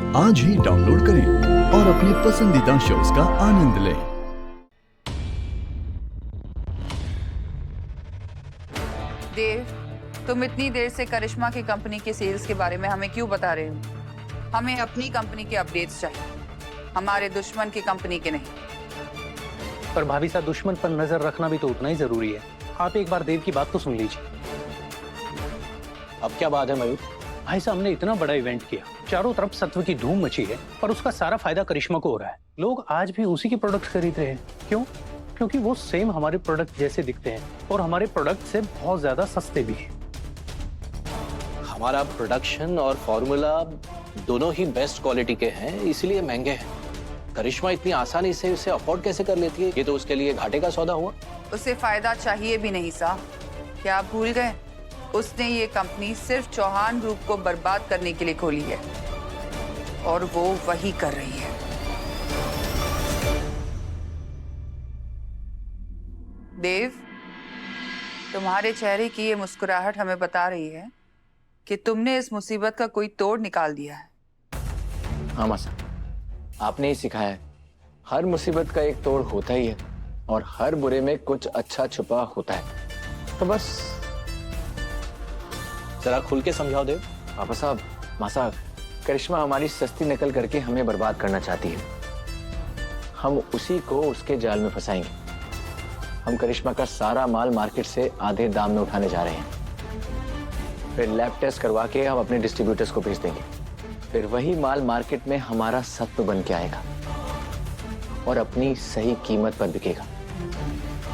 आज ही डाउनलोड करें और अपने पसंदीदा शोज का आनंद लें। देव, तुम इतनी देर से करिश्मा की कंपनी के सेल्स के बारे में हमें क्यों बता रहे हो? हमें अपनी कंपनी के अपडेट्स चाहिए, हमारे दुश्मन की कंपनी के नहीं। पर भाभी साहब, दुश्मन पर नजर रखना भी तो उतना ही जरूरी है। आप एक बार देव की बात तो सुन लीजिए। अब क्या बात है मयूर? भाई साहब, हमने इतना बड़ा इवेंट किया, चारों तरफ सत्व की धूम मची है, पर उसका सारा फायदा करिश्मा को हो रहा है। लोग आज भी उसी के प्रोडक्ट खरीद रहे हैं। क्यों? क्योंकि वो सेम हमारे प्रोडक्ट जैसे दिखते हैं और हमारे प्रोडक्ट से बहुत ज्यादा सस्ते भी हैं। हमारा प्रोडक्शन और फॉर्मूला दोनों ही बेस्ट क्वालिटी के हैं, इसलिए महंगे हैं। करिश्मा इतनी आसानी से इसे अफोर्ड कैसे कर लेती है? ये तो उसके लिए घाटे का सौदा हुआ। उसे फायदा चाहिए भी नहीं साहब। क्या आप भूल गए? उसने ये कंपनी सिर्फ चौहान ग्रुप को बर्बाद करने के लिए खोली है और वो वही कर रही है। देव, तुम्हारे चेहरे की ये मुस्कुराहट हमें बता रही है कि तुमने इस मुसीबत का कोई तोड़ निकाल दिया है। हाँ मासा, आपने ही सिखाया है, हर मुसीबत का एक तोड़ होता ही है और हर बुरे में कुछ अच्छा छुपा होता है। तो बस जरा खुल के समझाओ देव। पापा साहब, मासा, करिश्मा हमारी सस्ती नकल करके हमें बर्बाद करना चाहती है। हम उसी को उसके जाल में फंसाएंगे। हम करिश्मा का सारा माल मार्केट से आधे दाम में उठाने जा रहे हैं। फिर लैब टेस्ट करवा के हम अपने डिस्ट्रीब्यूटर्स को भेज देंगे। फिर वही माल मार्केट में हमारा सत्व बन के आएगा और अपनी सही कीमत पर बिकेगा।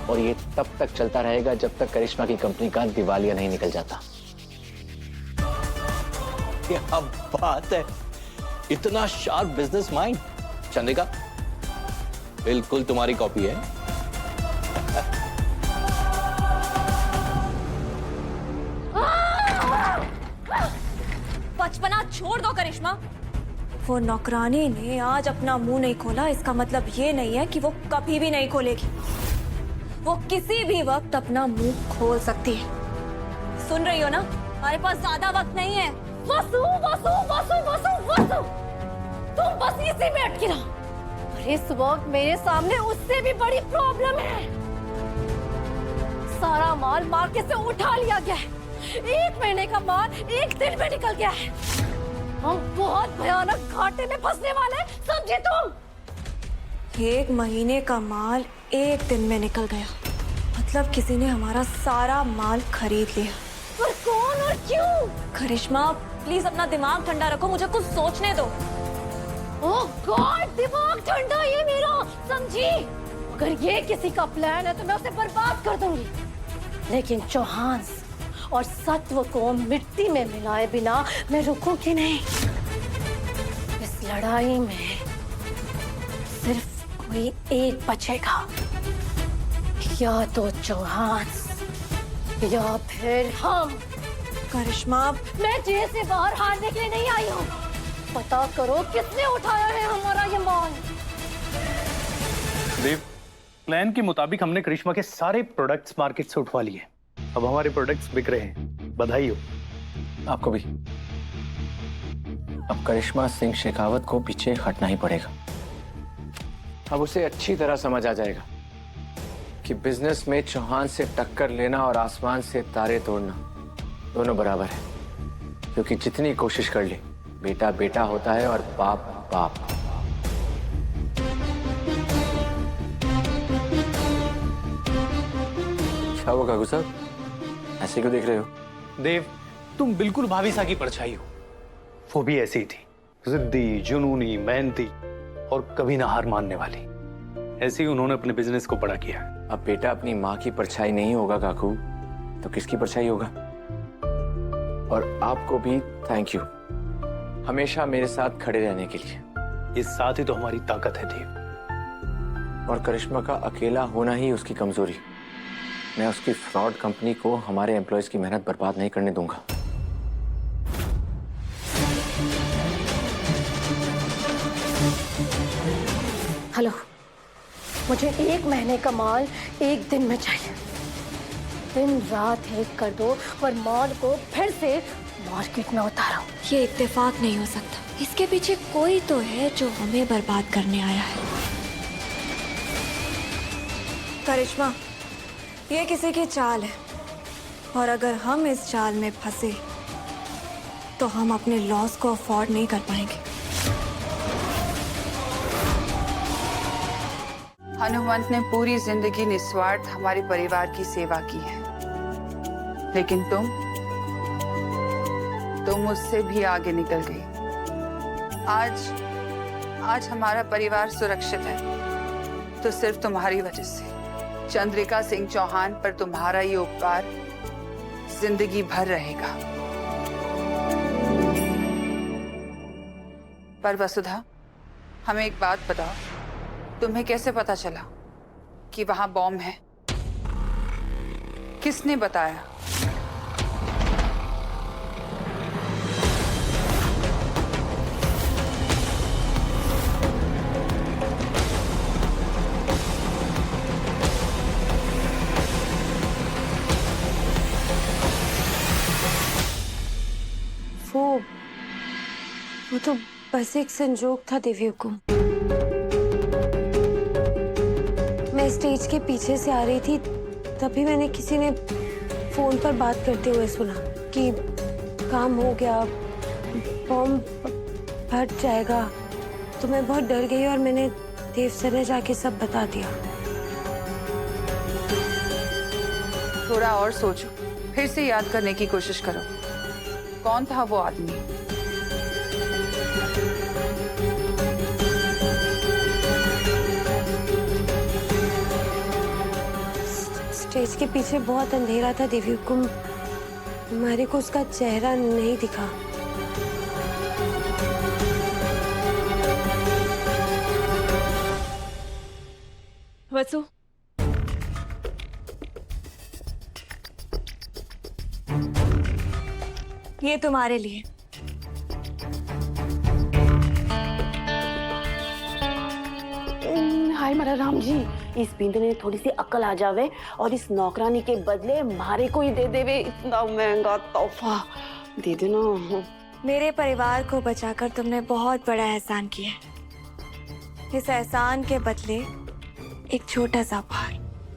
और ये तब तक चलता रहेगा जब तक करिश्मा की कंपनी का दिवालिया नहीं निकल जाता। क्या बात है, इतना शार्प बिजनेस माइंड। चंद्रिका, बिल्कुल तुम्हारी कॉपी है। बचपना छोड़ दो करिश्मा। वो नौकरानी ने आज अपना मुंह नहीं खोला, इसका मतलब ये नहीं है कि वो कभी भी नहीं खोलेगी। वो किसी भी वक्त अपना मुंह खोल सकती है। सुन रही हो ना? हमारे पास ज्यादा वक्त नहीं है। वसु, वसु, वसु, वसु, वसु, तुम बस इसी में अटकी रहो। और इस वक्त मेरे सामने उससे भी बड़ी प्रॉब्लम है। सारा माल मार्केट से उठा लिया गया है। 1 महीने का माल 1 दिन में निकल गया है। हम बहुत भयानक घाटे में फंसने वाले हैं, समझे तुम? 1 महीने का माल 1 दिन में निकल गया, मतलब किसी ने हमारा सारा माल खरीद लिया। पर कौन और क्यों? करिश्मा, प्लीज अपना दिमाग ठंडा रखो, मुझे कुछ सोचने दो। ओह गॉड, दिमाग ठंडा ये मेरा, समझी? अगर ये किसी का प्लान है तो मैं उसे बर्बाद कर दूंगी, लेकिन चौहान और सत्व को मिट्टी में मिलाए बिना मैं रुकूंगी नहीं। इस लड़ाई में सिर्फ कोई एक बचेगा, या तो चौहान या फिर हम। करिश्मा, मैं जेल से बाहर हारने के लिए नहीं आई हूँ। पता करो किसने उठाया है हमारा ये माल। देव, प्लान के मुताबिक हमने करिश्मा के सारे प्रोडक्ट्स मार्केट से उठवा लिए। अब हमारे प्रोडक्ट्स बिक रहे हैं। बधाई हो। आपको भी। अब करिश्मा सिंह शेखावत को पीछे हटना ही पड़ेगा। अब उसे अच्छी तरह समझ आ जाएगा कि बिजनेस में चौहान से टक्कर लेना और आसमान से तारे तोड़ना दोनों बराबर है। क्योंकि जितनी कोशिश कर ले, बेटा बेटा होता है और बाप बाप। क्या हुआ काकू साहब, ऐसे क्यों देख रहे हो? देव, तुम बिल्कुल भाभी साहब की परछाई हो। वो भी ऐसी ही थी, जिद्दी, जुनूनी, मेहनती और कभी ना हार मानने वाली। ऐसे ही उन्होंने अपने बिजनेस को बड़ा किया। अब बेटा अपनी माँ की परछाई नहीं होगा काकू, तो किसकी परछाई होगा? और आपको भी थैंक यू, हमेशा मेरे साथ खड़े रहने के लिए। इस साथ ही तो हमारी ताकत है देव। और करिश्मा का अकेला होना ही उसकी कमजोरी। मैं उसकी फ्रॉड कंपनी को हमारे एम्प्लॉयज की मेहनत बर्बाद नहीं करने दूंगा। हेलो, मुझे 1 महीने का माल 1 दिन में चाहिए। दिन रात एक कर दो और माल को फिर से मार्केट में उतारा। ये इत्तेफाक नहीं हो सकता, इसके पीछे कोई तो है जो हमें बर्बाद करने आया है। करिश्मा, ये किसी की चाल है और अगर हम इस चाल में फंसे तो हम अपने लॉस को अफोर्ड नहीं कर पाएंगे। हनुमंत ने पूरी जिंदगी निस्वार्थ हमारे परिवार की सेवा की है, लेकिन तुम उससे भी आगे निकल गई। आज हमारा परिवार सुरक्षित है तो सिर्फ तुम्हारी वजह से। चंद्रिका सिंह चौहान पर तुम्हारा ये उपकार जिंदगी भर रहेगा। पर वसुधा, हमें एक बात बताओ, तुम्हें कैसे पता चला कि वहां बॉम्ब है? किसने बताया? वो तो बस एक संजोग था दिव्य को। मैं स्टेज के पीछे से आ रही थी, तभी मैंने किसी ने फोन पर बात करते हुए सुना कि काम हो गया, बॉम्ब फट जाएगा। तो मैं बहुत डर गई और मैंने देव सर ने जाके सब बता दिया। थोड़ा और सोचो, फिर से याद करने की कोशिश करो। कौन था वो आदमी? स्टेज के पीछे बहुत अंधेरा था दिव्य को, हमारे को उसका चेहरा नहीं दिखा। वसु, ये तुम्हारे लिए। हाय मेरा राम जी, इस बिंद ने थोड़ी सी अकल आ जावे और इस नौकरानी के बदले मारे को ही दे देवे। इतना महंगा तोहफा दे देना। मेरे परिवार को बचाकर तुमने बहुत बड़ा एहसान किया। इस एहसान के बदले एक छोटा सा उपहार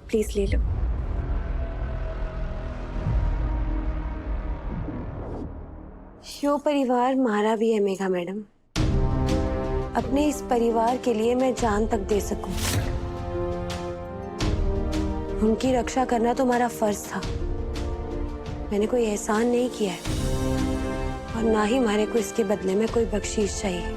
प्लीज ले लो। यो परिवार हमारा भी है मेघा मैडम। अपने इस परिवार के लिए मैं जान तक दे सकूं। उनकी रक्षा करना तो हमारा फर्ज था। मैंने कोई एहसान नहीं किया है और ना ही हमारे को इसके बदले में कोई बख्शीश चाहिए।